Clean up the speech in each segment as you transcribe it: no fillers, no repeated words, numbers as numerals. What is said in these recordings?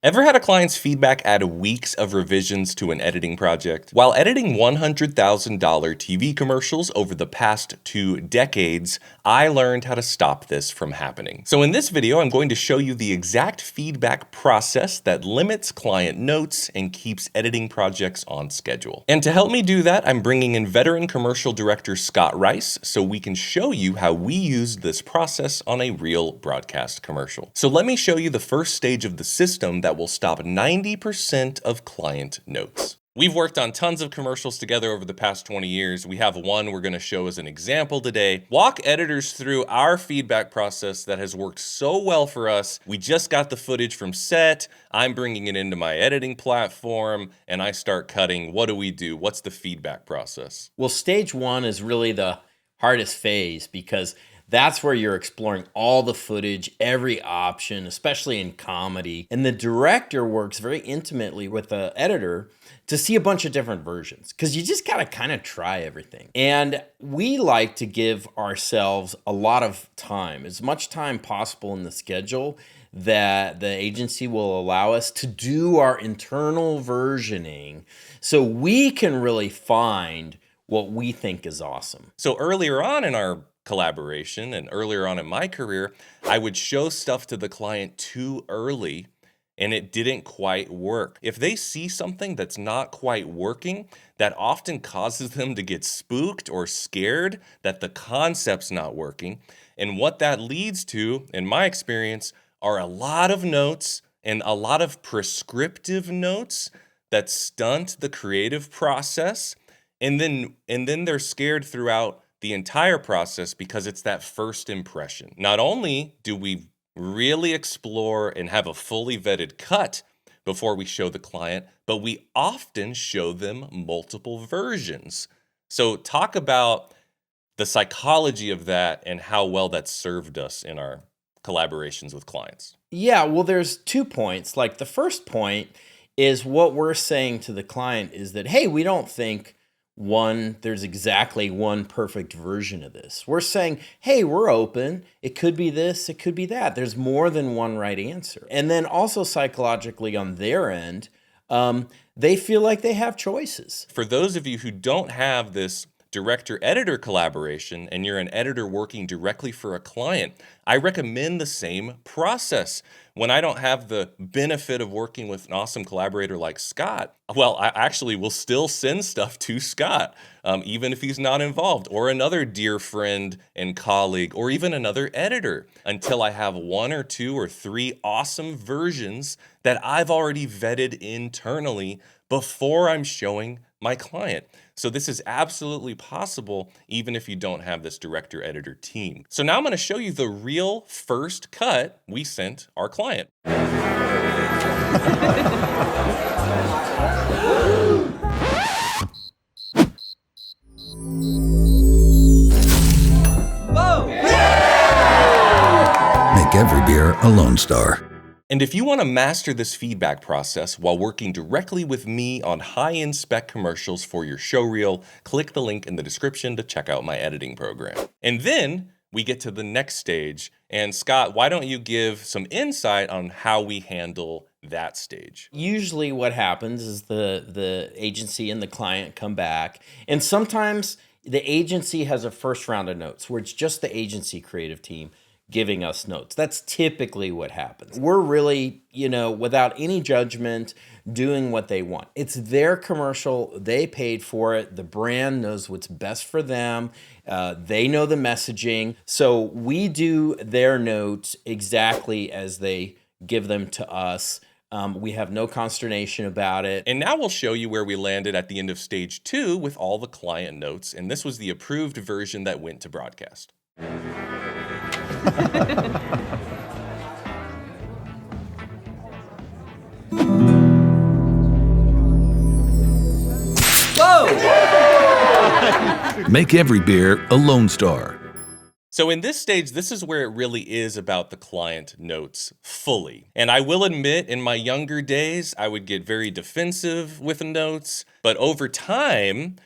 Ever had a client's feedback add weeks of revisions to an editing project? While editing $100,000 TV commercials over the past 2 decades, I learned how to stop this from happening. So in this video, I'm going to show you the exact feedback process that limits client notes and keeps editing projects on schedule. And to help me do that, I'm bringing in veteran commercial director Scott Rice so we can show you how we used this process on a real broadcast commercial. So let me show you the first stage of the system that will stop 90% of client notes. We've worked on tons of commercials together over the past 20 years. We have one we're going to show as an example today. Walk editors through our feedback process that has worked so well for us. We just got the footage from set. I'm bringing it into my editing platform and I start cutting. What do we do? What's the feedback process? Well, stage one is really the hardest phase because that's where you're exploring all the footage, every option, especially in comedy. And the director works very intimately with the editor to see a bunch of different versions because you just got to kind of try everything. And we like to give ourselves a lot of time, as much time possible in the schedule that the agency will allow us to do our internal versioning so we can really find what we think is awesome. So earlier on in our collaboration and earlier on in my career, I would show stuff to the client too early and it didn't quite work. If they see something that's not quite working, that often causes them to get spooked or scared that the concept's not working. And what that leads to, in my experience, are a lot of notes and a lot of prescriptive notes that stunt the creative process. And then they're scared throughout the entire process because it's that first impression. Not only do we really explore and have a fully vetted cut before we show the client, but we often show them multiple versions. So talk about the psychology of that and how well that served us in our collaborations with clients. Yeah, well, there's 2 points. Like the first point is what we're saying to the client is that, hey, we don't think there's exactly one perfect version of this. We're saying, hey, we're open. It could be this, it could be that. There's more than one right answer. And then also psychologically on their end, they feel like they have choices. For those of you who don't have this director-editor collaboration and you're an editor working directly for a client, I recommend the same process. When I don't have the benefit of working with an awesome collaborator like Scott, well, I actually will still send stuff to Scott, even if he's not involved, or another dear friend and colleague, or even another editor, until I have 1 or 2 or 3 awesome versions that I've already vetted internally before I'm showing my client. So this is absolutely possible even if you don't have this director-editor team. So now I'm going to show you the real first cut we sent our client. Make every beer a Lone Star. And if you want to master this feedback process while working directly with me on high-end spec commercials for your showreel, click the link in the description to check out my editing program. And then we get to the next stage. And Scott, why don't you give some insight on how we handle that stage? Usually what happens is the agency and the client come back, and sometimes the agency has a first round of notes where it's just the agency creative team giving us notes. That's typically what happens. We're really, without any judgment, doing what they want. It's their commercial. They paid for it. The brand knows what's best for them. They know the messaging. So we do their notes exactly as they give them to us. We have no consternation about it. And now we'll show you where we landed at the end of stage 2 with all the client notes. And this was the approved version that went to broadcast. Make every beer a Lone Star. So in this stage, this is where it really is about the client notes fully. And I will admit, in my younger days, I would get very defensive with notes. But over time,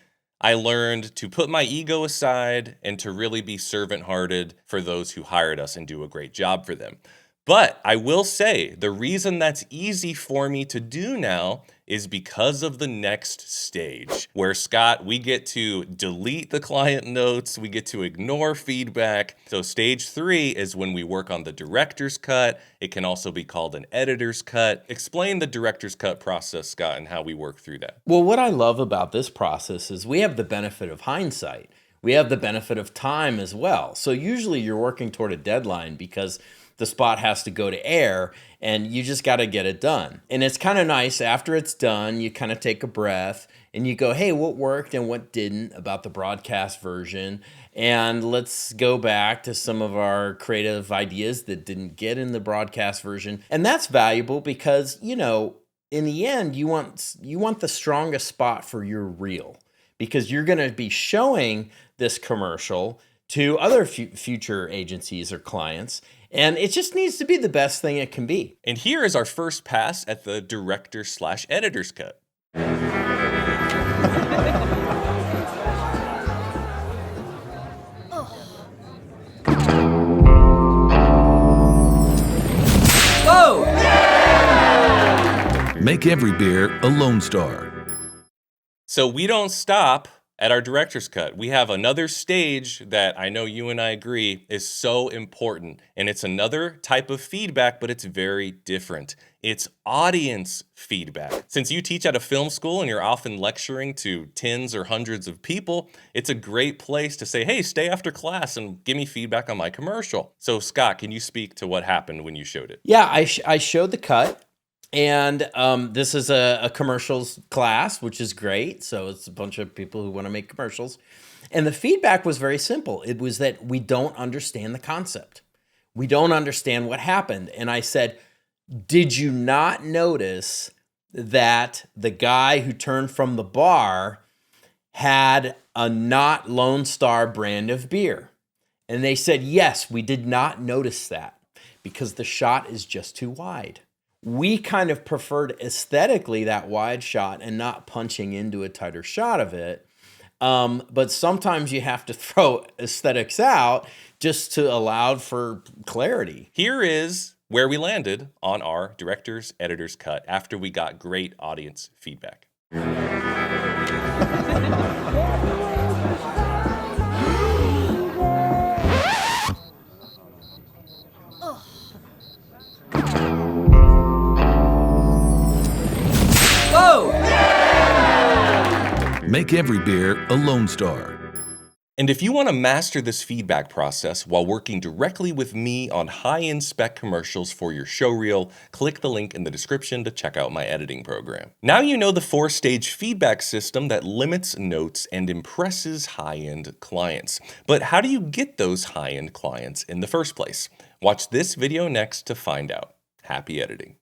I learned to put my ego aside and to really be servant-hearted for those who hired us and do a great job for them. But I will say the reason that's easy for me to do now is because of the next stage, where Scott, we get to delete the client notes, we get to ignore feedback. So stage 3 is when we work on the director's cut. It can also be called an editor's cut. Explain the director's cut process, Scott, and how we work through that. Well, what I love about this process is we have the benefit of hindsight. We have the benefit of time as well. So usually you're working toward a deadline because the spot has to go to air and you just got to get it done. And it's kind of nice after it's done, you kind of take a breath and you go, hey, what worked and what didn't about the broadcast version? And let's go back to some of our creative ideas that didn't get in the broadcast version. And that's valuable because, you know, in the end, you want the strongest spot for your reel, because you're going to be showing this commercial to other future agencies or clients, and it just needs to be the best thing it can be. And here is our first pass at the director/editor's cut. Whoa! Make every beer a Lone Star. So we don't stop at our director's cut. We have another stage that I know you and I agree is so important. And it's another type of feedback, but it's very different. It's audience feedback. Since you teach at a film school and you're often lecturing to tens or hundreds of people, it's a great place to say, hey, stay after class and give me feedback on my commercial. So Scott, can you speak to what happened when you showed it? Yeah, I showed the cut. And this is a commercials class, which is great. So it's a bunch of people who want to make commercials. And the feedback was very simple. It was that we don't understand the concept. We don't understand what happened. And I said, did you not notice that the guy who turned from the bar had a not Lone Star brand of beer? And they said, yes, we did not notice that because the shot is just too wide. We kind of preferred aesthetically that wide shot and not punching into a tighter shot of it. But sometimes you have to throw aesthetics out just to allow for clarity. Here is where we landed on our director's editor's cut after we got great audience feedback. Make every beer a Lone Star. And if you want to master this feedback process while working directly with me on high-end spec commercials for your showreel, click the link in the description to check out my editing program. Now you know the 4-stage feedback system that limits notes and impresses high-end clients. But how do you get those high-end clients in the first place? Watch this video next to find out. Happy editing.